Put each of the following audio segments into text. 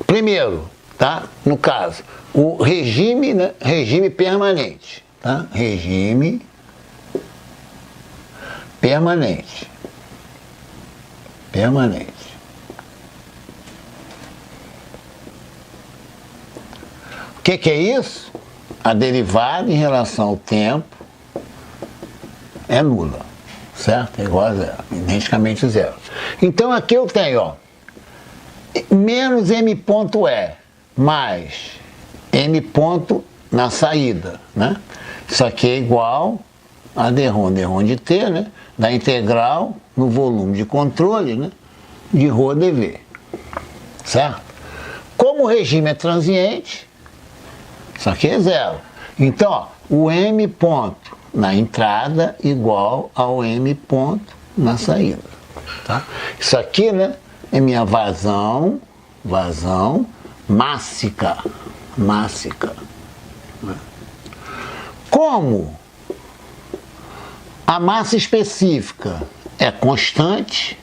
primeiro, tá? No caso, o regime, né? Regime permanente, tá? Regime permanente. Permanente. O que é isso? A derivada em relação ao tempo é nula, certo? É igual a zero, identicamente zero. Então aqui eu tenho, ó, menos m ponto E mais m ponto na saída, né? Isso aqui é igual a d-ρ de t, né? Da integral no volume de controle, né? De ρ dv, certo? Como o regime é transiente, isso aqui é zero. Então, ó, o m ponto na entrada igual ao m ponto na saída, tá? Isso aqui, né, é minha vazão mássica, né? Como a massa específica é constante,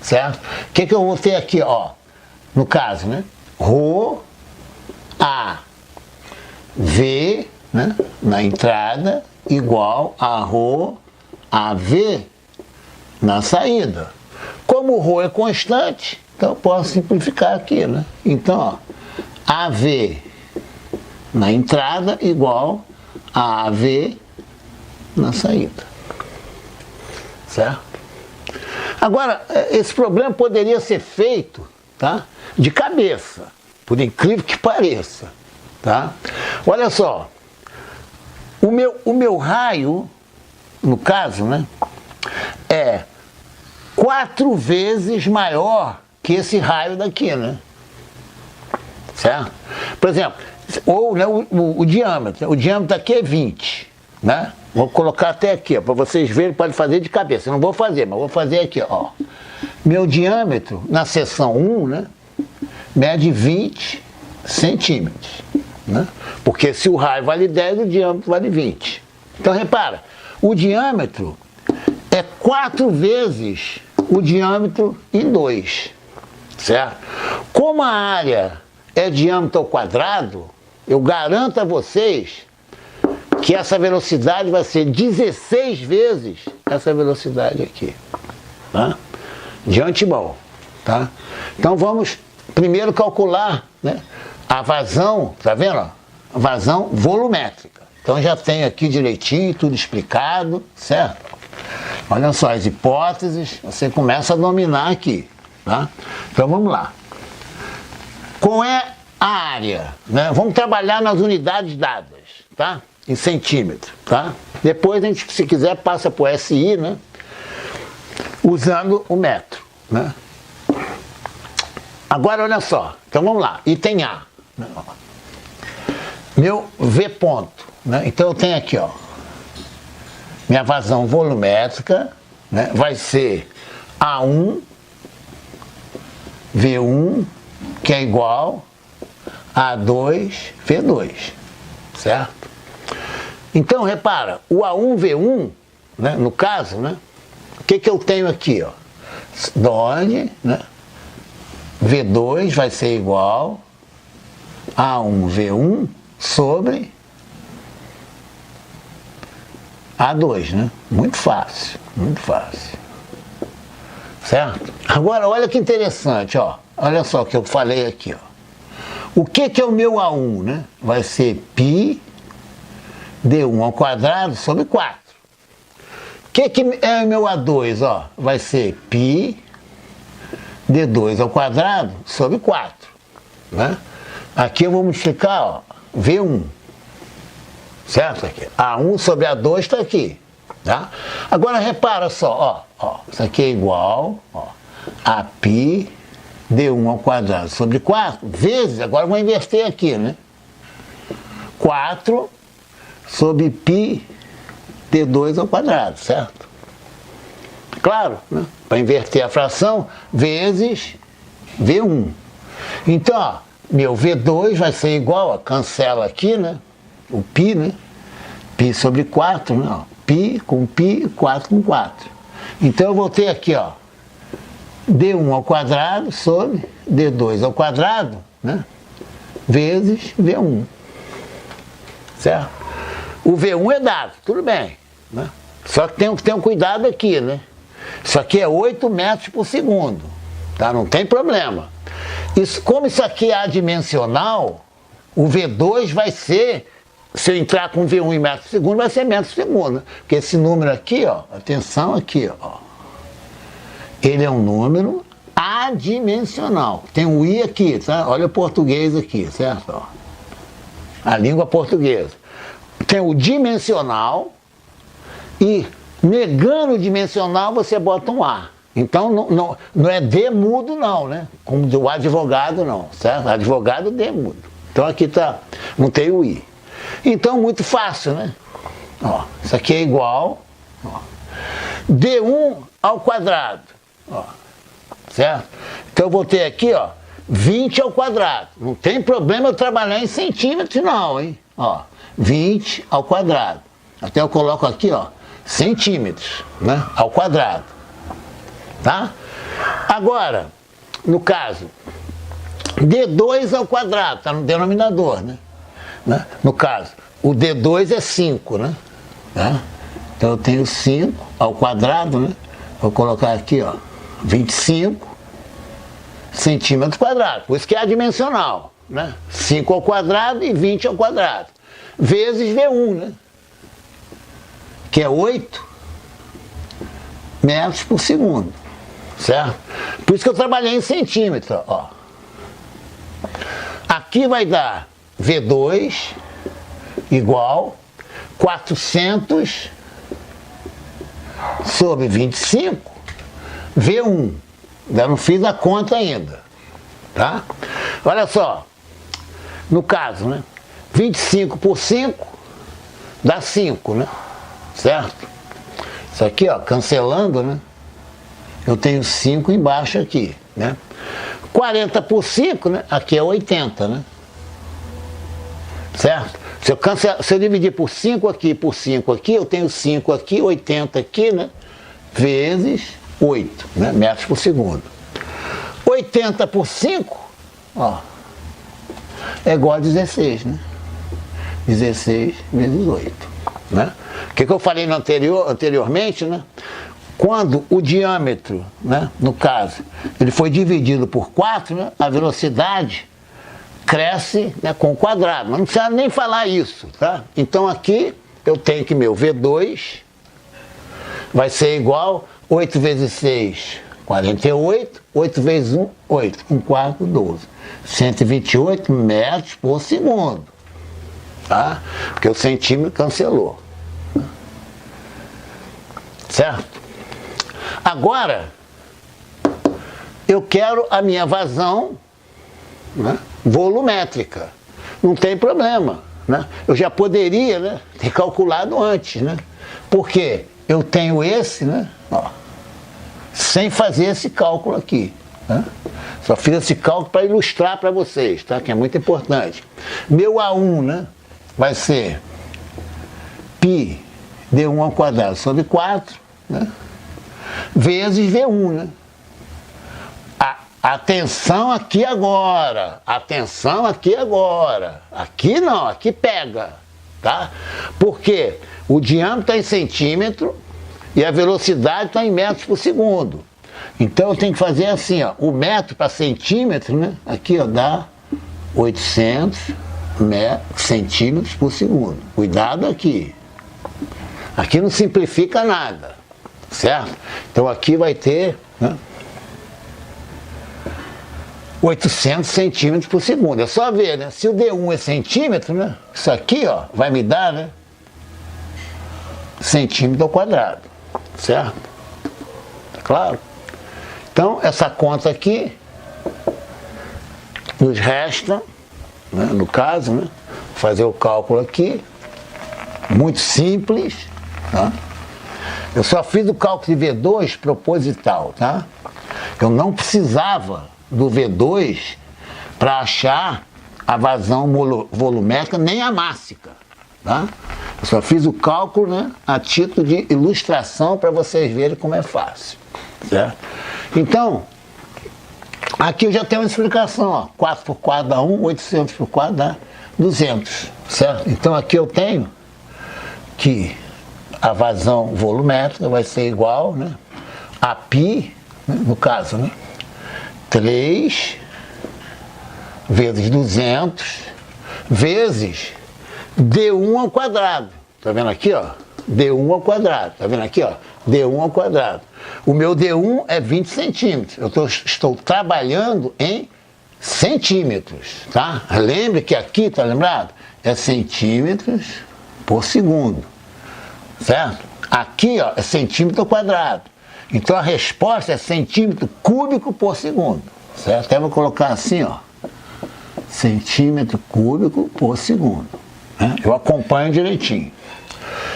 certo? O que eu vou ter aqui, ó, no caso, né, ρ a V, né, na entrada igual a ρ a V na saída. Como o ρ é constante, então eu posso simplificar aqui, né? Então, ó, AV na entrada igual a AV na saída, certo? Agora, esse problema poderia ser feito, tá, de cabeça, por incrível que pareça, tá? Olha só, o meu raio, no caso, né, é 4 vezes maior que esse raio daqui, né? Certo? Por exemplo, ou, né, o diâmetro aqui é 20, né? Vou colocar até aqui, para vocês verem, pode fazer de cabeça. Eu não vou fazer, mas vou fazer aqui, ó. Meu diâmetro na seção 1, né, mede 20 centímetros, né? Porque se o raio vale 10, o diâmetro vale 20. Então, repara, o diâmetro é 4 vezes o diâmetro em 2, certo? Como a área é diâmetro ao quadrado, eu garanto a vocês que essa velocidade vai ser 16 vezes essa velocidade aqui, tá? De antemão, tá? Então vamos primeiro calcular, né, a vazão, tá vendo? A vazão volumétrica. Então já tem aqui direitinho, tudo explicado, certo? Olha só as hipóteses, você começa a dominar aqui, tá? Então vamos lá. Qual é a área, né? Vamos trabalhar nas unidades dadas, tá? Em centímetro, tá? Depois a gente, se quiser, passa por SI, né? Usando o metro, né? Agora olha só, então vamos lá, item A, né? Meu V ponto, né? Então eu tenho aqui, ó, minha vazão volumétrica, né, vai ser A1 V1, que é igual a A2 V2, certo? Então, repara, o A1 V1, né, no caso, né, o que eu tenho aqui, ó? Onde, né, V2 vai ser igual a A1 V1 sobre A2, né? Muito fácil, certo? Agora, olha que interessante, ó. Olha só o que eu falei aqui, ó. O que é o meu A1, né? Vai ser π d1 ao quadrado sobre 4. O que é o meu A2, ó? Vai ser π d2 ao quadrado sobre 4, né? Aqui eu vou multiplicar, ó, V1. Certo? Aqui. A1 sobre A2 está aqui, tá? Agora repara só, ó, isso aqui é igual, ó, a π d1 ao quadrado sobre 4 vezes, agora eu vou inverter aqui, né? 4 sobre π d2 ao quadrado, certo? Claro, né? Para inverter a fração, vezes V1. Então, ó, meu V2 vai ser igual, ó, cancela aqui, né? O π, né? Π sobre 4, né? Π com π, 4 com 4. Então eu vou ter aqui, ó, D1 ao quadrado sobre D2 ao quadrado, né? Vezes V1. Certo? O V1 é dado, tudo bem, né? Só que tem que ter um cuidado aqui, né? Isso aqui é 8 metros por segundo, tá? Não tem problema. Como isso aqui é adimensional, o V2 vai ser, se eu entrar com V1 em metro por segundo, vai ser metro por segundo, né? Porque esse número aqui, ó, atenção aqui, ó, ele é um número adimensional. Tem um I aqui, tá? Olha o português aqui, certo? Ó. A língua portuguesa. Tem o dimensional e, negando o dimensional, você bota um A. Então, não é D mudo, não, né? Como o advogado, não, certo? Advogado, D mudo. Então, aqui tá, não tem o I. Então, muito fácil, né? Ó, isso aqui é igual, ó, D1 ao quadrado, ó, certo? Então, eu vou ter aqui, ó, 20 ao quadrado. Não tem problema eu trabalhar em centímetros, não, hein? Ó, 20 ao quadrado. Até eu coloco aqui, ó, centímetros, né? Ao quadrado. Tá? Agora, no caso, D2 ao quadrado, tá no denominador, né? No caso, o D2 é 5, né? Tá? Então eu tenho 5 ao quadrado, né? Vou colocar aqui, ó, 25 centímetros quadrados. Por isso que é adimensional, né? 5 ao quadrado e 20 ao quadrado. Vezes V1, né? Que é 8 metros por segundo. Certo? Por isso que eu trabalhei em centímetros, ó. Aqui vai dar V2 igual 400 sobre 25 V1. Ainda não fiz a conta ainda, tá? Olha só, no caso, né? 25 por 5 dá 5, né? Certo? Isso aqui, ó, cancelando, né? Eu tenho 5 embaixo aqui, né? 40 por 5, né? Aqui é 80, né? Certo? Se eu dividir por 5 aqui, por 5 aqui, eu tenho 5 aqui, 80 aqui, né? Vezes 8, né? Metros por segundo. 80 por 5, ó, é igual a 16, né? 16 vezes 8, né? O que eu falei no anteriormente, né? Quando o diâmetro, né, no caso, ele foi dividido por 4, né, a velocidade cresce, né, com o quadrado. Mas não precisa nem falar isso, tá? Então aqui eu tenho que meu V2 vai ser igual 8 vezes 6, 48, 8 vezes 1, 8, 1 quarto, 12. 128 metros por segundo, tá? Porque o centímetro cancelou. Certo? Agora, eu quero a minha vazão, né, volumétrica. Não tem problema, né? Eu já poderia, né, ter calculado antes, né? Porque eu tenho esse, né, ó, sem fazer esse cálculo aqui, né? Só fiz esse cálculo para ilustrar para vocês, tá? Que é muito importante. Meu A1, né, vai ser π D1 ao quadrado sobre 4, né? Vezes V1, né? Atenção aqui agora, atenção aqui agora. Aqui não, aqui pega, tá? Porque o diâmetro está em centímetro e a velocidade está em metros por segundo. Então eu tenho que fazer assim, ó, o metro para centímetro, né? Aqui, ó, dá 800 centímetros por segundo. Cuidado aqui. Aqui não simplifica nada, certo? Então aqui vai ter, né, 800 centímetros por segundo. É só ver, né? Se o D1 é centímetro, né? Isso aqui, ó, vai me dar, né, centímetro ao quadrado, certo? Tá claro? Então, essa conta aqui nos resta, né, no caso, né, fazer o cálculo aqui, muito simples, tá? Eu só fiz o cálculo de V2 proposital, tá? Eu não precisava do V2 para achar a vazão volumétrica nem a mássica, tá? Eu só fiz o cálculo, né, a título de ilustração para vocês verem como é fácil, certo? Então, Aqui eu já tenho uma explicação, ó. 4 por 4 dá 1, 800 por 4 dá 200, certo? Então aqui eu tenho que a vazão volumétrica vai ser igual, né, a π, né, no caso, né, 3 vezes 200 vezes D1 ao quadrado. Tá vendo aqui, ó? D1 ao quadrado. Tá vendo aqui, ó? D1 ao quadrado. O meu D1 é 20 centímetros. Eu estou trabalhando em centímetros, tá? Lembre que aqui, tá lembrado? É centímetros por segundo, certo? Aqui, ó, é centímetro ao quadrado. Então a resposta é centímetro cúbico por segundo, certo? Até vou colocar assim, ó, centímetro cúbico por segundo, né? Eu acompanho direitinho.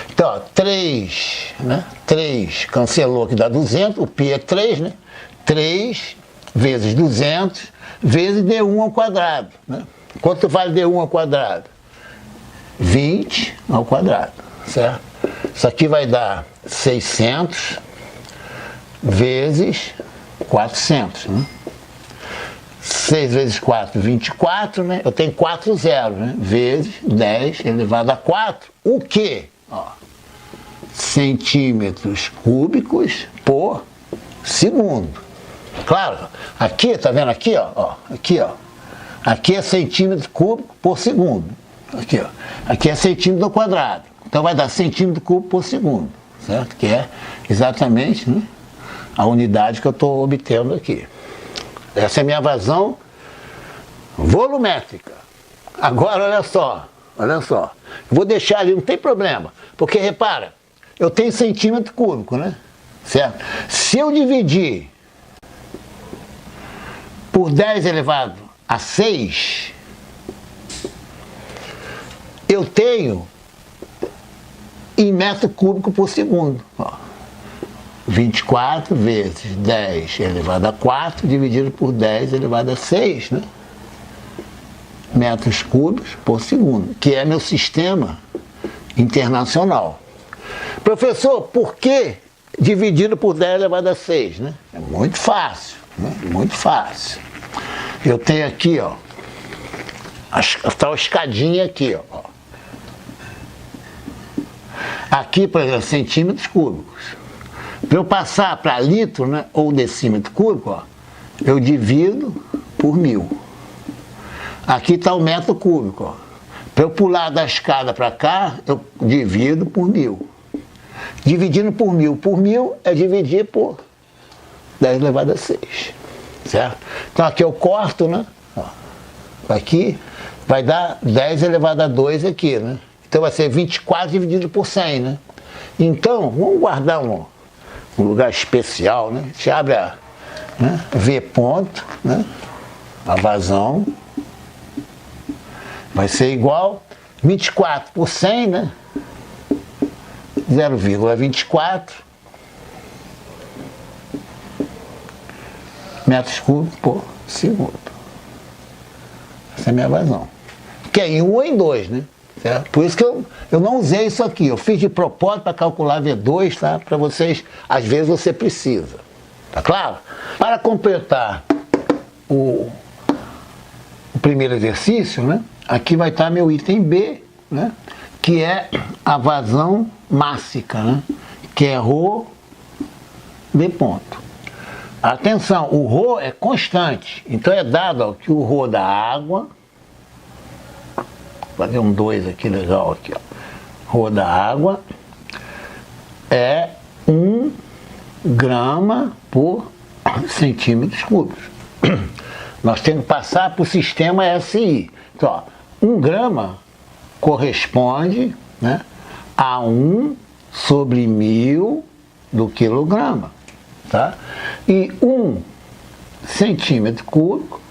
Então, ó, 3, né? 3 cancelou aqui, dá 200, o π é 3, né? 3 vezes 200 vezes D1 ao quadrado, né? Quanto vale D1 ao quadrado? 20 ao quadrado, certo? Isso aqui vai dar 600 vezes 400, né? 6 vezes 4, 24, né? Eu tenho 4 zeros, né? Vezes 10 elevado a 4, o quê? Ó, centímetros cúbicos por segundo. Claro, aqui, tá vendo aqui, ó, aqui, ó. Aqui é centímetro cúbico por segundo. Aqui, ó. Aqui é centímetro ao quadrado. Então vai dar centímetro cúbico por segundo, certo? Que é exatamente, né, a unidade que eu estou obtendo aqui. Essa é a minha vazão volumétrica. Agora, olha só. Vou deixar ali, não tem problema. Porque, repara, eu tenho centímetro cúbico, né? Certo? Se eu dividir por 10 elevado a 6, eu tenho em metro cúbico por segundo. Ó, 24 vezes 10 elevado a 4 dividido por 10 elevado a 6, né? Metros cúbicos por segundo, que é meu sistema internacional. Professor, por que dividido por 10 elevado a 6, né? É muito fácil, né? Muito fácil. Eu tenho aqui, ó, a tal escadinha aqui, ó. Aqui, por exemplo, centímetros cúbicos. Para eu passar para litro, né, ou decímetro cúbico, ó, eu divido por 1000. Aqui está o metro cúbico, ó. Para eu pular da escada para cá, eu divido por 1000. Dividindo por 1000 é dividir por 10 elevado a 6, certo? Então aqui eu corto, né? Ó, aqui vai dar 10 elevado a 2 aqui, né? Então vai ser 24 dividido por 100, né? Então, vamos guardar um lugar especial, né? A gente abre a, né, V ponto, né? A vazão vai ser igual 24 por 100, né? 0,24 metros cúbicos por segundo. Essa é a minha vazão. Que é em 1 ou em 2, né? Certo? Por isso que eu não usei isso aqui. Eu fiz de propósito para calcular V2, tá? Para vocês, às vezes você precisa. Tá claro? Para completar o primeiro exercício, né? Aqui vai estar meu item B, né? Que é a vazão mássica, né? Que é ρ B ponto. Atenção, o ρ é constante. Então é dado, ó, que o ρ da água, vou fazer um 2 aqui legal aqui, ó. Ρ da água é 1 grama por centímetros cúbicos. Nós temos que passar para o sistema SI. Então, ó, 1 grama corresponde, né, a 1 sobre 1000 do quilograma, tá? E 1 centímetro cúbico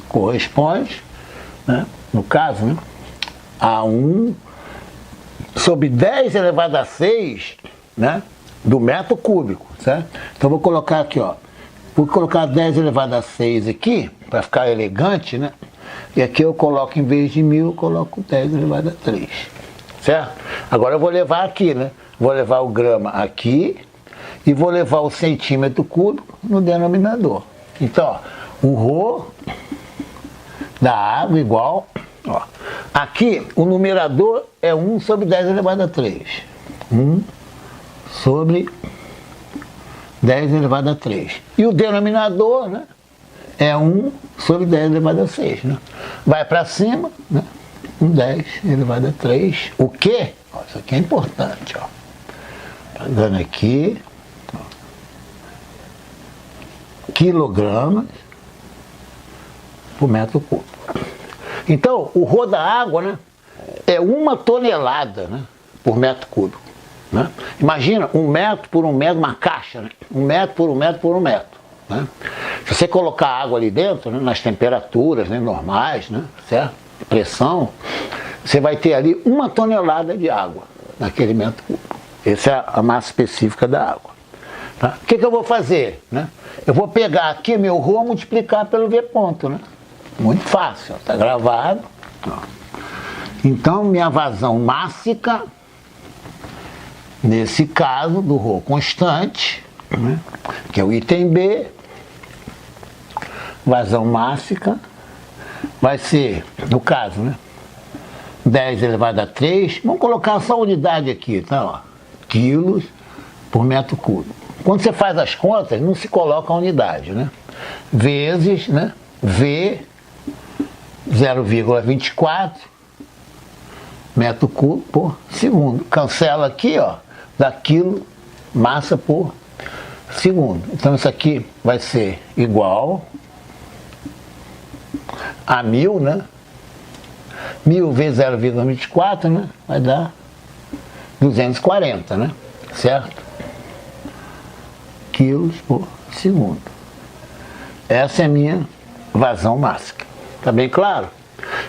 corresponde, né, no caso, né, a 1 sobre 10 elevado a 6, né, do metro cúbico, certo? Então vou colocar aqui, ó, vou colocar 10 elevado a 6 aqui, para ficar elegante, né? E aqui eu coloco, em vez de 1000, eu coloco 10 elevado a 3, certo? Agora eu vou levar aqui, né? Vou levar o grama aqui e vou levar o centímetro cúbico no denominador. Então, ó, o Rho da água igual, ó, aqui o numerador é 1 sobre 10 elevado a 3. 1 sobre 10 elevado a 3. E o denominador, né, é 1 sobre 10 elevado a 6. Né? Vai para cima, né? 10 elevado a 3. O quê? Ó, isso aqui é importante. Ó. Tá dando aqui, ó, quilogramas por metro cúbico. Então, o Rho da água, né, é 1 tonelada, né, por metro cúbico. Né? Imagina 1 metro por 1 metro, uma caixa, né? 1 metro por 1 metro por 1 metro. Né? Se você colocar água ali dentro, né, nas temperaturas, né, normais, né, certo? Pressão, você vai ter ali 1 tonelada de água naquele metro cúbico. Essa é a massa específica da água. Tá? O que eu vou fazer? Né? Eu vou pegar aqui meu Rho e multiplicar pelo V ponto. Né? Muito fácil, está gravado. Ó. Então, minha vazão mássica, nesse caso do Rho constante, né, que é o item B, vazão mássica, vai ser, no caso, né, 10 elevado a 3, vamos colocar só a unidade aqui, tá? Ó, quilos por metro cúbico. Quando você faz as contas, não se coloca a unidade, né? Vezes, né, V 0,24 metro cúbico por segundo. Cancela aqui, ó, dá quilo massa por segundo. Então isso aqui vai ser igual a 1000, né? 1000 vezes 0,24, né? Vai dar 240, né? Certo? Quilos por segundo. Essa é a minha vazão máxima. Tá bem claro?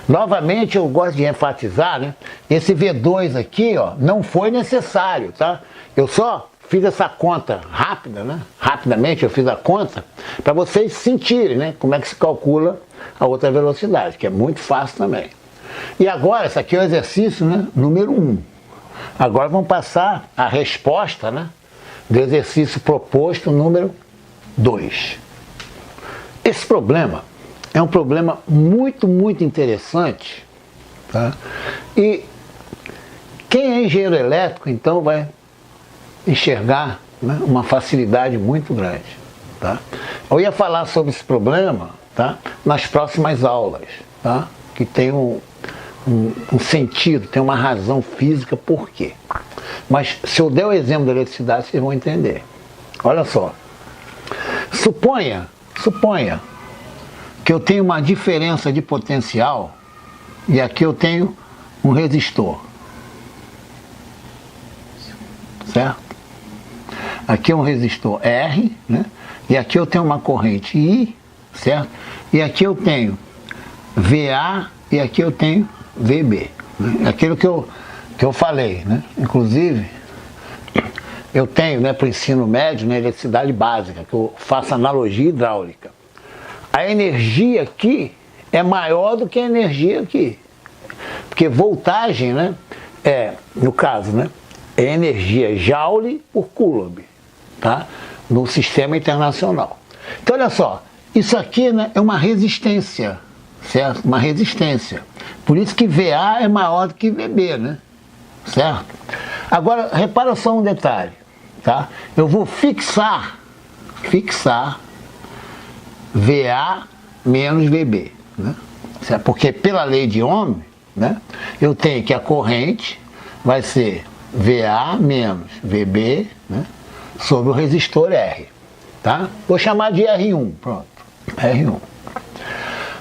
Novamente eu gosto de enfatizar, né? Esse V2 aqui, ó, não foi necessário, tá? Eu só fiz essa conta rápida, né? Rapidamente eu fiz a conta para vocês sentirem, né? Como é que se calcula a outra velocidade, que é muito fácil também. E agora, esse aqui é o exercício, né, número 1. Agora vamos passar a resposta, né, do exercício proposto número 2. Esse problema é um problema muito, muito interessante, tá? E quem é engenheiro elétrico, então, vai enxergar, né, uma facilidade muito grande. Tá? Eu ia falar sobre esse problema, tá, nas próximas aulas, tá? Que tem um sentido, tem uma razão física por quê. Mas se eu der o exemplo da eletricidade, vocês vão entender. Olha só. Suponha que eu tenho uma diferença de potencial e aqui eu tenho um resistor. Certo? Aqui é um resistor R, né? E aqui eu tenho uma corrente I, certo? E aqui eu tenho VA e aqui eu tenho VB. Né? Aquilo que eu falei, né? Inclusive, eu tenho, né, para o ensino médio, né, eletricidade básica, que eu faço analogia hidráulica. A energia aqui é maior do que a energia aqui. Porque voltagem, né, no caso, né, é energia Joule por Coulomb, tá? No sistema internacional. Então, olha só, isso aqui, né, é uma resistência, certo? Uma resistência. Por isso que VA é maior do que VB, né? Certo? Agora, repara só um detalhe, tá? Eu vou fixar VA menos VB, né? Certo? Porque pela lei de Ohm, né, eu tenho que a corrente vai ser VA menos VB, né, sobre o resistor R, tá? Vou chamar de R1, pronto, R1.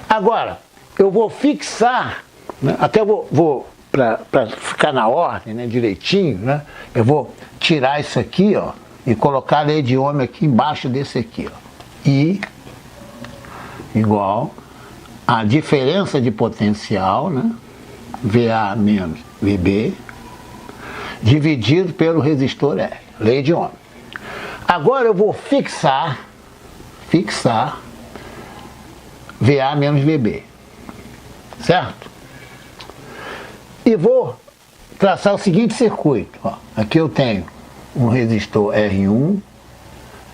Agora, eu vou fixar, né, até vou para ficar na ordem, né, direitinho, né, eu vou tirar isso aqui, ó, e colocar a lei de Ohm aqui embaixo desse aqui, ó. I igual a diferença de potencial, né, VA menos VB, dividido pelo resistor R, lei de Ohm. Agora eu vou fixar VA menos VB, certo? E vou traçar o seguinte circuito, ó. Aqui eu tenho um resistor R1,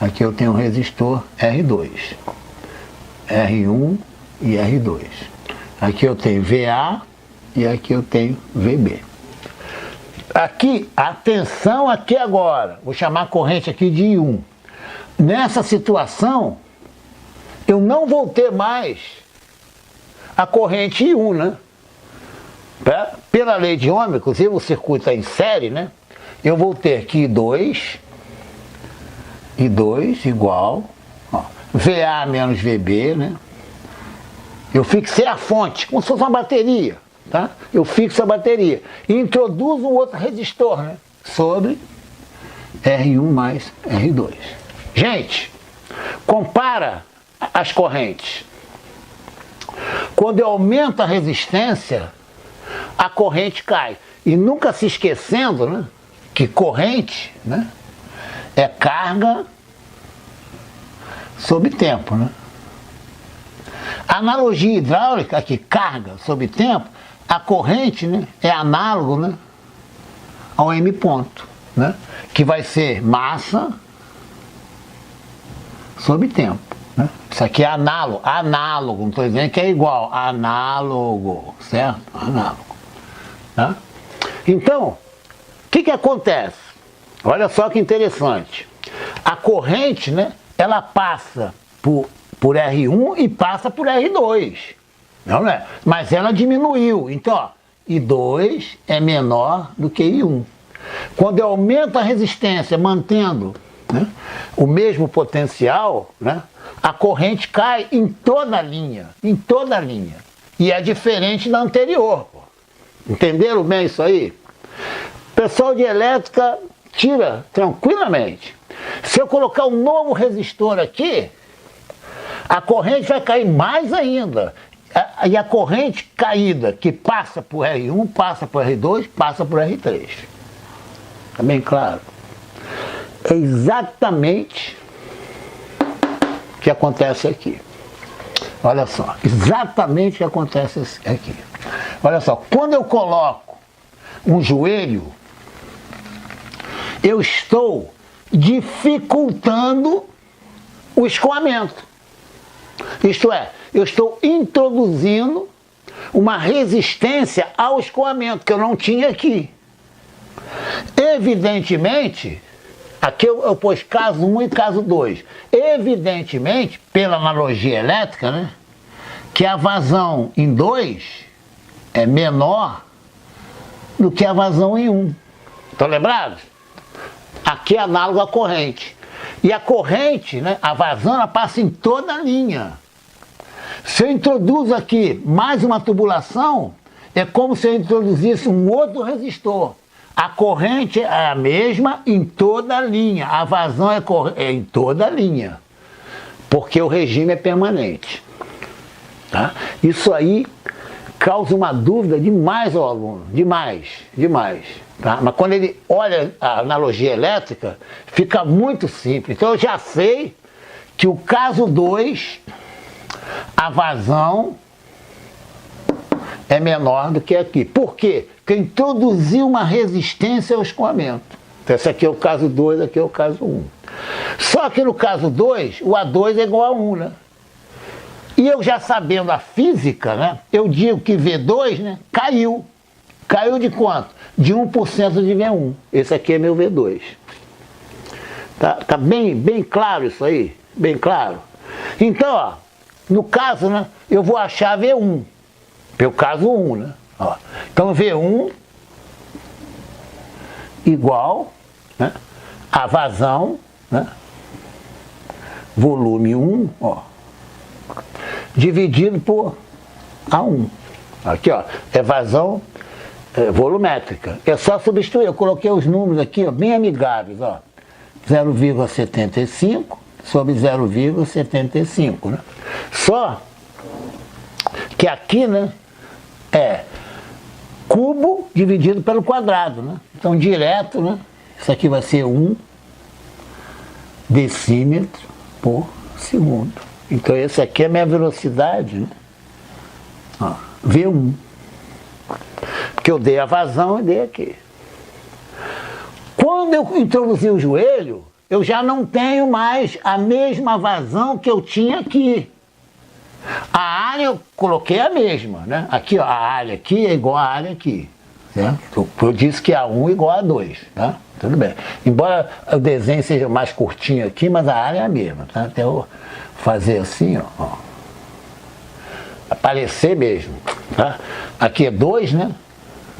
aqui eu tenho um resistor R2. R1 e R2. Aqui eu tenho VA e aqui eu tenho VB. Aqui, atenção aqui agora, vou chamar a corrente aqui de I1. Nessa situação, eu não vou ter mais a corrente I1, né? Pela lei de Ohm, inclusive o circuito está em série, né? Eu vou ter aqui I2 igual, ó, VA menos VB, né? Eu fixei a fonte, como se fosse uma bateria, tá? Eu fixo a bateria e introduzo um outro resistor, né? Sobre R1 mais R2. Gente, compara as correntes. Quando eu aumento a resistência, a corrente cai. E nunca se esquecendo, né, que corrente, né, é carga sobre tempo, né? Analogia hidráulica, aqui, carga sobre tempo, a corrente, né, é análogo, né, ao M ponto, né, que vai ser massa sobre tempo. Né? Isso aqui é análogo, não estou dizendo que é igual, análogo, certo? Análogo. Tá? Então, o que acontece? Olha só que interessante. A corrente, né, ela passa por R1 e passa por R2. Não é? Mas ela diminuiu. Então, ó, I2 é menor do que I1. Quando eu aumento a resistência mantendo, né, o mesmo potencial, né, a corrente cai em toda a linha, e é diferente da anterior. Pô. Entenderam bem isso aí? Pessoal de elétrica tira tranquilamente. Se eu colocar um novo resistor aqui, a corrente vai cair mais ainda. E a corrente caída que passa por R1, passa por R2, passa por R3. Tá bem claro? É exatamente o que acontece aqui. Olha só, exatamente o que acontece aqui. Olha só, quando eu coloco um joelho, eu estou dificultando o escoamento. Isto é, eu estou introduzindo uma resistência ao escoamento que eu não tinha aqui. Evidentemente, aqui eu pus caso 1 e caso 2. Evidentemente, pela analogia elétrica, né, que a vazão em 2 é menor do que a vazão em 1. Estão lembrados? Aqui é análogo à corrente. E a corrente, né, a vazão, ela passa em toda a linha. Se eu introduzo aqui mais uma tubulação, é como se eu introduzisse um outro resistor. A corrente é a mesma em toda a linha, a vazão é em toda a linha, porque o regime é permanente. Tá? Isso aí causa uma dúvida demais ao aluno, demais. Tá? Mas quando ele olha a analogia elétrica, fica muito simples. Então eu já sei que o caso 2, a vazão é menor do que aqui. Por quê? Porque introduziu uma resistência ao escoamento. Então esse aqui é o caso 2, aqui é o caso 1. Só que no caso 2, o A2 é igual a 1, né? E eu já sabendo a física, né, eu digo que V2, né, caiu. Caiu de quanto? De 1% de V1. Esse aqui é meu V2. Tá bem claro isso aí? Bem claro? Então, ó, no caso, né, eu vou achar V1. Pelo caso 1, né? Ó, então V1 igual, né, a vazão, né, volume 1, ó, dividido por A1. Aqui, ó, é vazão volumétrica. É só substituir. Eu coloquei os números aqui, ó, bem amigáveis, ó. 0,75 sobre 0,75, né? Só que aqui, né, é cubo dividido pelo quadrado, né? Então, direto, né, isso aqui vai ser 1 decímetro por segundo. Então, esse aqui é a minha velocidade, né? Ó, V1. Porque eu dei a vazão e dei aqui. Quando eu introduzi o joelho, eu já não tenho mais a mesma vazão que eu tinha aqui. A área eu coloquei a mesma, né? Aqui, ó, a área aqui é igual a área aqui, certo? Eu disse que A1 é igual a 2, tá? Tudo bem. Embora o desenho seja mais curtinho aqui, mas a área é a mesma, tá? Até eu fazer assim, ó. Aparecer mesmo, tá? Aqui é 2, né?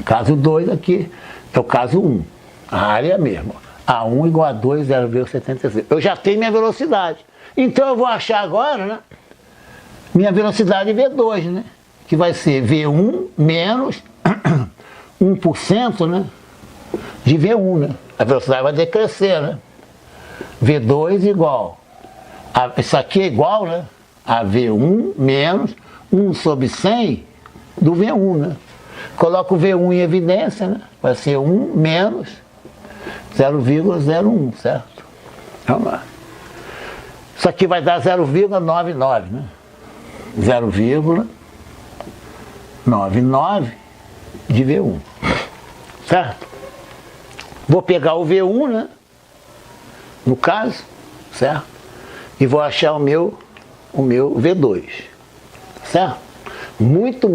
Caso 2 aqui, é o caso 1. A área é a mesma. A1 igual a 2, 0,76. Eu já tenho minha velocidade. Então eu vou achar agora, né? Minha velocidade V2, né? Que vai ser V1 menos 1%, né? De V1, né? A velocidade vai decrescer, né? V2 igual. Isso aqui é igual, né? A V1 menos 1 sobre 100 do V1, né? Coloco o V1 em evidência, né? Vai ser 1 menos 0,01, certo? Vamos lá. Isso aqui vai dar 0,99, né? 0,99 de V1, certo? Vou pegar o V1, né? No caso, certo? E vou achar o meu V2, certo? Muito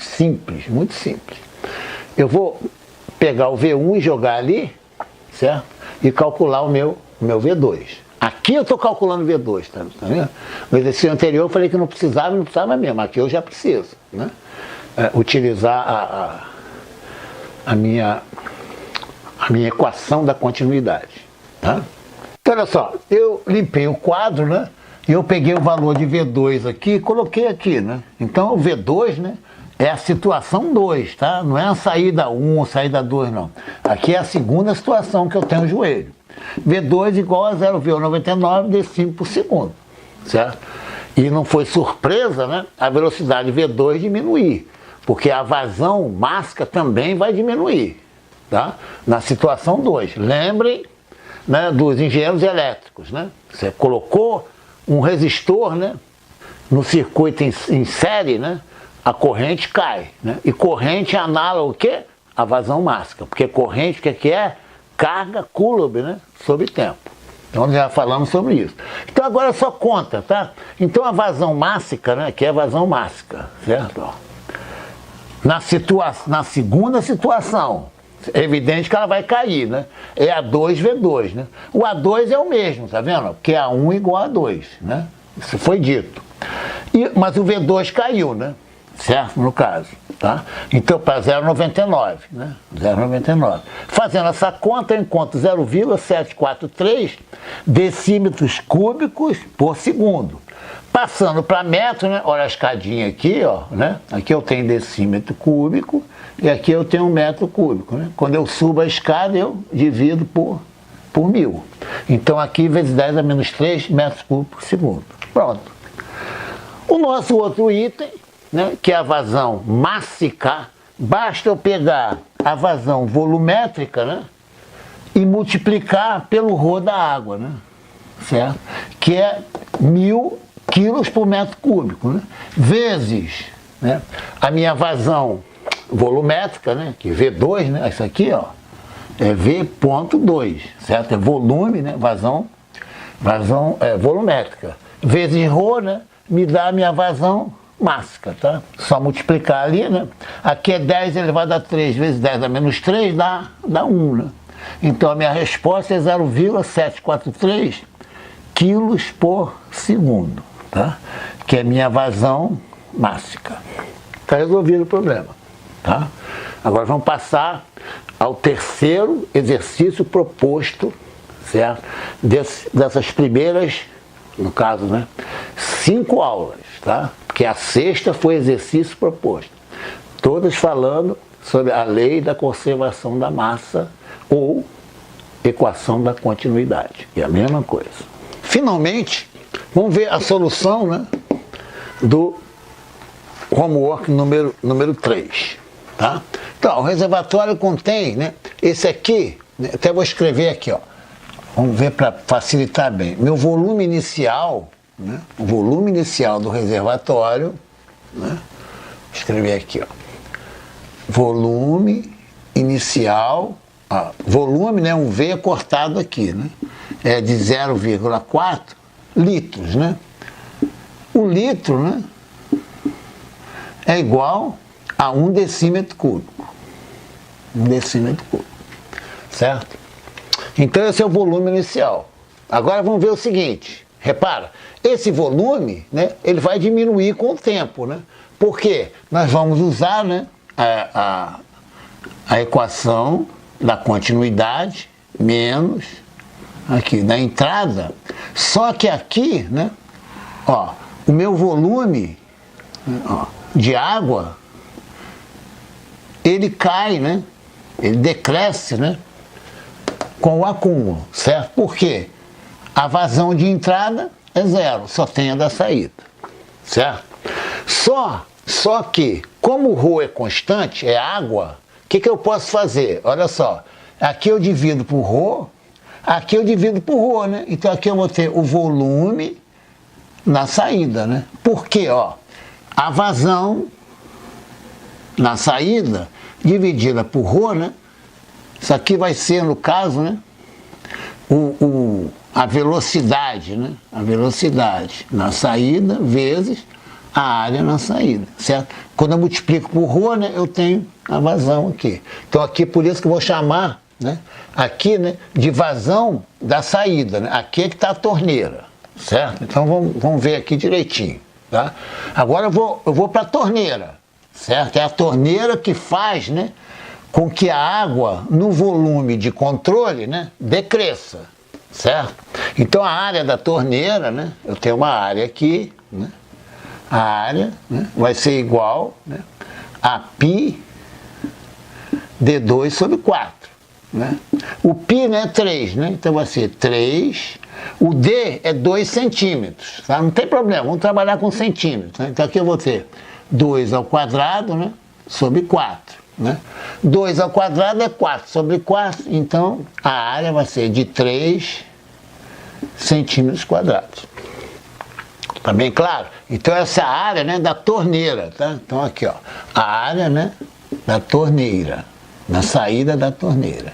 simples, muito simples. Eu vou pegar o V1 e jogar ali, certo? E calcular o meu V2. Aqui eu estou calculando o V2, tá vendo? No exercício anterior eu falei que não precisava mesmo. Aqui eu já preciso, né? Utilizar a minha equação da continuidade, tá? Então, olha só, eu limpei o quadro, né? E eu peguei o valor de V2 aqui e coloquei aqui, né? Então, o V2, né? É a situação 2, tá? Não é a saída 1 ou saída 2, não. Aqui é a segunda situação que eu tenho no joelho. V2 igual a 0,99 decímetro por segundo, certo? E não foi surpresa, né? A velocidade V2 diminuir, porque a vazão mássica também vai diminuir, tá? Na situação 2. Lembrem, né, dos engenheiros elétricos, né? Você colocou um resistor, né, no circuito em série, né? A corrente cai, né? E corrente é análogo ao quê? A vazão mássica, porque corrente, o que é? Carga Coulomb, né? Sobre tempo. Então já falamos sobre isso. Então agora só conta, tá? Então a vazão mássica, né? Que é a vazão mássica, certo? Na segunda situação, é evidente que ela vai cair, né? É A2V2, né? O A2 é o mesmo, tá vendo? Porque A1 igual a 2, né? Isso foi dito. Mas o V2 caiu, né? Certo? No caso, tá? Então, para 0,99, né? 0,99. Fazendo essa conta, eu encontro 0,743 decímetros cúbicos por segundo. Passando para metro, né? Olha a escadinha aqui, ó, né? Aqui eu tenho decímetro cúbico e aqui eu tenho metro cúbico, né? Quando eu subo a escada, eu divido por 1000. Então, aqui, vezes 10 a menos 3 metros cúbicos por segundo. Pronto. O nosso outro item, né, que é a vazão mássica, basta eu pegar a vazão volumétrica, né, e multiplicar pelo ρ da água, né, certo? Que é 1000 quilos por metro cúbico, né, vezes, né, a minha vazão volumétrica, né, que é V2, né, isso aqui, ó, é V.2, certo? É volume, né, vazão volumétrica, vezes ρ, né, me dá a minha vazão mássica, tá? Só multiplicar ali, né? Aqui é 10 elevado a 3 vezes 10 a menos 3 dá 1, né? Então a minha resposta é 0,743 quilos por segundo, tá? Que é minha vazão mássica. Está resolvido o problema, tá? Agora vamos passar ao terceiro exercício proposto, certo? Dessas primeiras, no caso, né? 5 aulas, tá? Porque a sexta foi exercício proposto. Todas falando sobre a lei da conservação da massa ou equação da continuidade. É a mesma coisa. Finalmente, vamos ver a solução, né, do homework número 3. Tá? Então, o reservatório contém, né, esse aqui, né, até vou escrever aqui, ó. Vamos ver para facilitar bem. Meu volume inicial, né, o volume inicial do reservatório, né, vou escrever aqui, ó. Volume inicial, ó, volume, né, um V cortado aqui, né, é de 0,4 litros, né, o litro, né, é igual a 1 decímetro cúbico. 1 decímetro cúbico. Certo? Então esse é o volume inicial. Agora vamos ver o seguinte. Repara, esse volume, né, ele vai diminuir com o tempo, né? Porque nós vamos usar, né, a equação da continuidade menos aqui da entrada. Só que aqui, né, ó, o meu volume, ó, de água, ele cai, né? Ele decresce, né, com o acúmulo, certo? Por quê? A vazão de entrada é zero, só tem a da saída, certo? Só que, como o ρ é constante, é água, o que eu posso fazer? Olha só, aqui eu divido por ρ, aqui eu divido por ρ, né? Então aqui eu vou ter o volume na saída, né? Porque, ó, a vazão na saída dividida por ρ, né? Isso aqui vai ser, no caso, né, a velocidade, né? A velocidade na saída vezes a área na saída, certo? Quando eu multiplico por ρ, né, eu tenho a vazão aqui. Então aqui, por isso que eu vou chamar, né, aqui, né, de vazão da saída, né? Aqui é que está a torneira, certo? Então vamos ver aqui direitinho, tá? Agora eu vou para a torneira, certo? É a torneira que faz, né, com que a água no volume de controle, né, decresça, certo? Então a área da torneira, né, eu tenho uma área aqui, né, a área, né, vai ser igual, né, a π d2 sobre 4. Né? O π, né, é 3, né? Então vai ser 3, o d é 2 centímetros, tá? Não tem problema, vamos trabalhar com centímetros, né? Então aqui eu vou ter 2 ao quadrado, né, sobre 4. Né? 2 ao quadrado é 4 sobre 4, então a área vai ser de 3 centímetros quadrados. Tá bem claro? Então essa é a área, né, da torneira, tá? Então aqui, ó, a área, né, da torneira, na saída da torneira,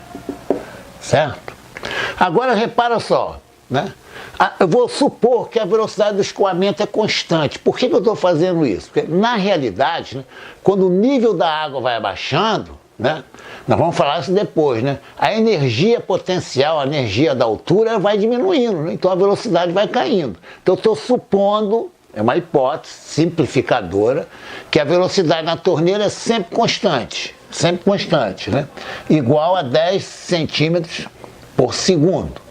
certo? Agora repara só, né? Eu vou supor que a velocidade do escoamento é constante. Por que eu estou fazendo isso? Porque, na realidade, né, quando o nível da água vai abaixando, né, nós vamos falar isso depois, né, a energia potencial, a energia da altura vai diminuindo, né, então a velocidade vai caindo. Então eu estou supondo, é uma hipótese simplificadora, que a velocidade na torneira é sempre constante, né, igual a 10 centímetros por segundo.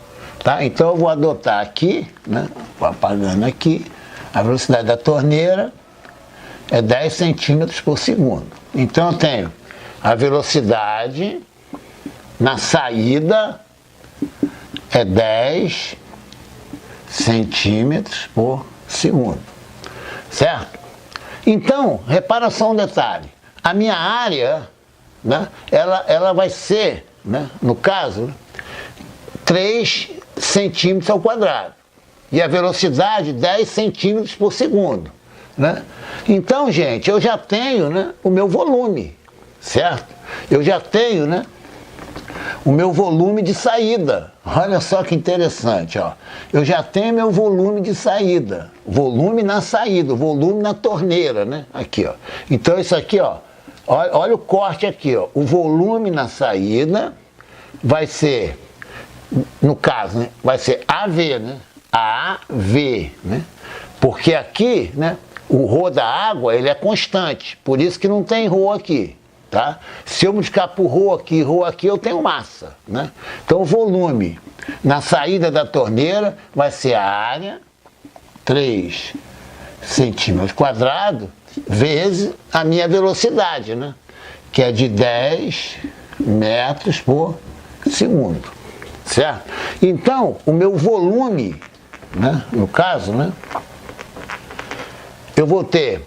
Tá? Então eu vou adotar aqui, né, vou apagando aqui, a velocidade da torneira é 10 centímetros por segundo. Então eu tenho a velocidade na saída é 10 centímetros por segundo, certo? Então, repara só um detalhe, a minha área, né, ela vai ser, né, no caso, 3 centímetros ao quadrado. E a velocidade 10 centímetros por segundo. Né? Então, gente, eu já tenho, né, o meu volume, certo? Eu já tenho, né, o meu volume de saída. Olha só que interessante, ó. Eu já tenho meu volume de saída. Volume na saída, volume na torneira, né? Aqui, ó. Então, isso aqui, ó. Olha o corte aqui, ó. O volume na saída vai ser, no caso, né, vai ser AV, né? AV, né? Porque aqui, né, o ρ da água, ele é constante, por isso que não tem ρ aqui, tá? Se eu multiplicar por ρ aqui, eu tenho massa, né? Então o volume na saída da torneira vai ser a área, 3 centímetros quadrados, vezes a minha velocidade, né? Que é de 10 metros por segundo. Certo? Então, o meu volume, né, no caso, né, eu vou ter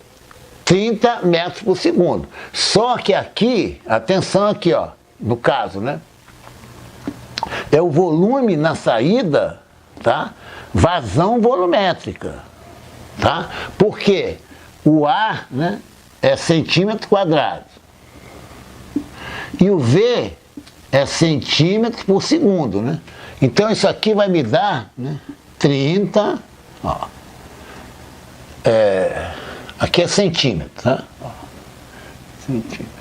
30 metros por segundo. Só que aqui, atenção aqui, ó, no caso, né, é o volume na saída, tá? Vazão volumétrica, tá? Porque o A, né, é centímetro quadrado e o V é centímetros por segundo, né? Então isso aqui vai me dar, né, 30, ó, aqui é centímetro, tá? Centímetro.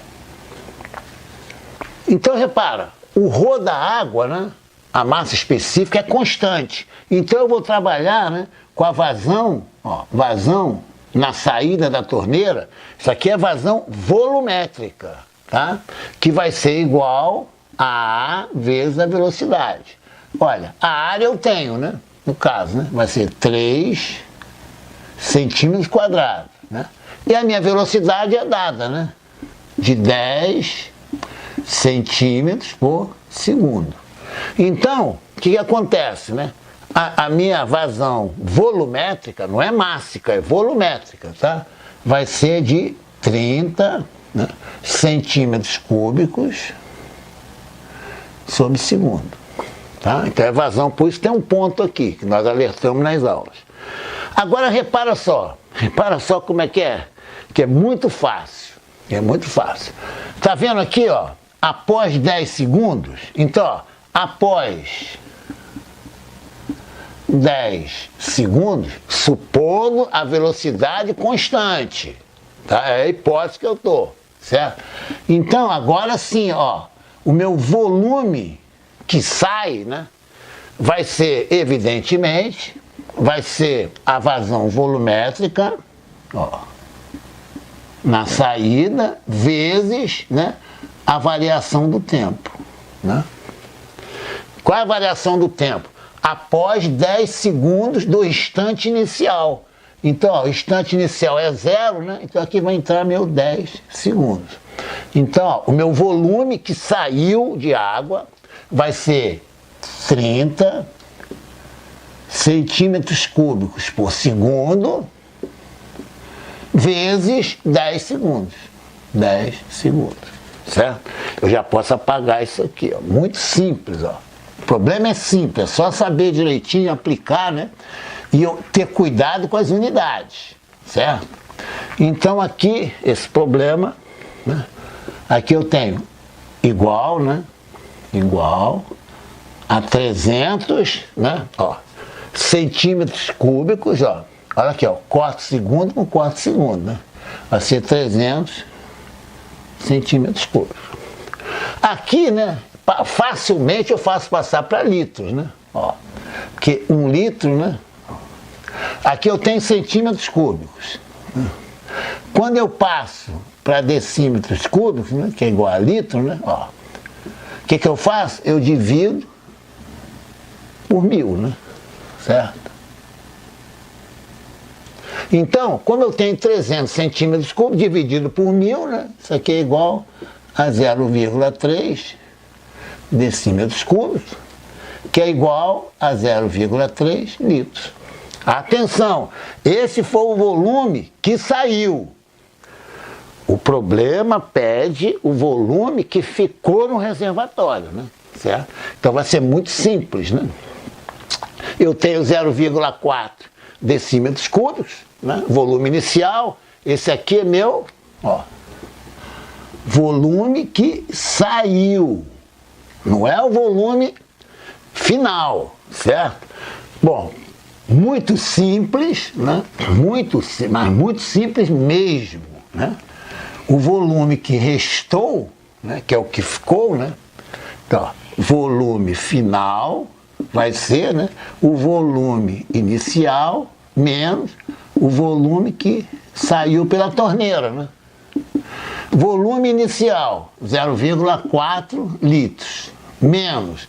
Então repara, o ρ da água, né, a massa específica é constante. Então eu vou trabalhar, né, com a vazão, vazão na saída da torneira. Isso aqui é vazão volumétrica, tá? Que vai ser igual a A vezes a velocidade. Olha, a área eu tenho, né? No caso, né? Vai ser 3 centímetros quadrados, né? E a minha velocidade é dada, né? De 10 centímetros por segundo. Então, o que acontece, né? A minha vazão volumétrica, não é mássica, é volumétrica, tá? Vai ser de 30, né, centímetros cúbicos sobre segundo. Tá? Então é vazão, por isso tem um ponto aqui, que nós alertamos nas aulas. Agora repara só como é, que é muito fácil, Tá vendo aqui, ó, após 10 segundos, então, ó, após 10 segundos, supondo a velocidade constante, tá? É a hipótese que eu tô, certo? Então, agora sim, ó, o meu volume que sai, né, vai ser, evidentemente, vai ser a vazão volumétrica, ó, na saída, vezes, né, a variação do tempo, né? Qual é a variação do tempo? Após 10 segundos do instante inicial. Então, ó, o instante inicial é 0, né? Então aqui vai entrar meu 10 segundos. Então, ó, o meu volume que saiu de água vai ser 30 centímetros cúbicos por segundo vezes 10 segundos. 10 segundos, certo? Eu já posso apagar isso aqui, ó. Muito simples, ó. O problema é simples, é só saber direitinho, aplicar, né? E eu ter cuidado com as unidades, certo? Então aqui, esse problema, né? Aqui eu tenho igual, né? Igual a 300, né? Ó, centímetros cúbicos, ó. Olha aqui, ó, quarto segundo com quarto segundo, né? Vai ser 300 centímetros cúbicos. Aqui, né? Facilmente eu faço passar para litros, né? Ó, porque 1 litro, né? Aqui eu tenho centímetros cúbicos. Quando eu passo para decímetros cúbicos, né? Que é igual a litro, né? Ó, o que eu faço? Eu divido por 1000, né? Certo? Então, como eu tenho 300 centímetros cúbicos dividido por 1000, né? Isso aqui é igual a 0,3 decímetros cúbicos, que é igual a 0,3 litros. Atenção, esse foi o volume que saiu. O problema pede o volume que ficou no reservatório, né? Certo? Então vai ser muito simples, né? Eu tenho 0,4 decímetros cúbicos, né? Volume inicial. Esse aqui é meu, ó, volume que saiu. Não é o volume final, certo? Bom, muito simples, né? Mas muito simples mesmo, né? O volume que restou, né? Que é o que ficou, né? Então, volume final vai ser, né? O volume inicial menos o volume que saiu pela torneira, né? Volume inicial, 0,4 litros, menos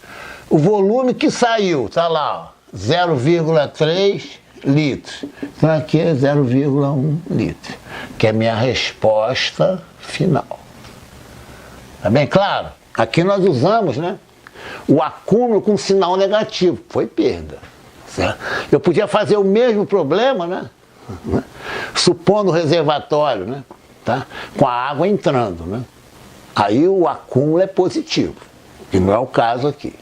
o volume que saiu, tá lá, 0,3 litros. Então aqui é 0,1 litro, que é a minha resposta final. Tá bem claro? Aqui nós usamos, né, o acúmulo com sinal negativo, foi perda. Certo? Eu podia fazer o mesmo problema, né, supondo o reservatório, né, tá, com a água entrando, né? Aí o acúmulo é positivo, que não é o caso aqui.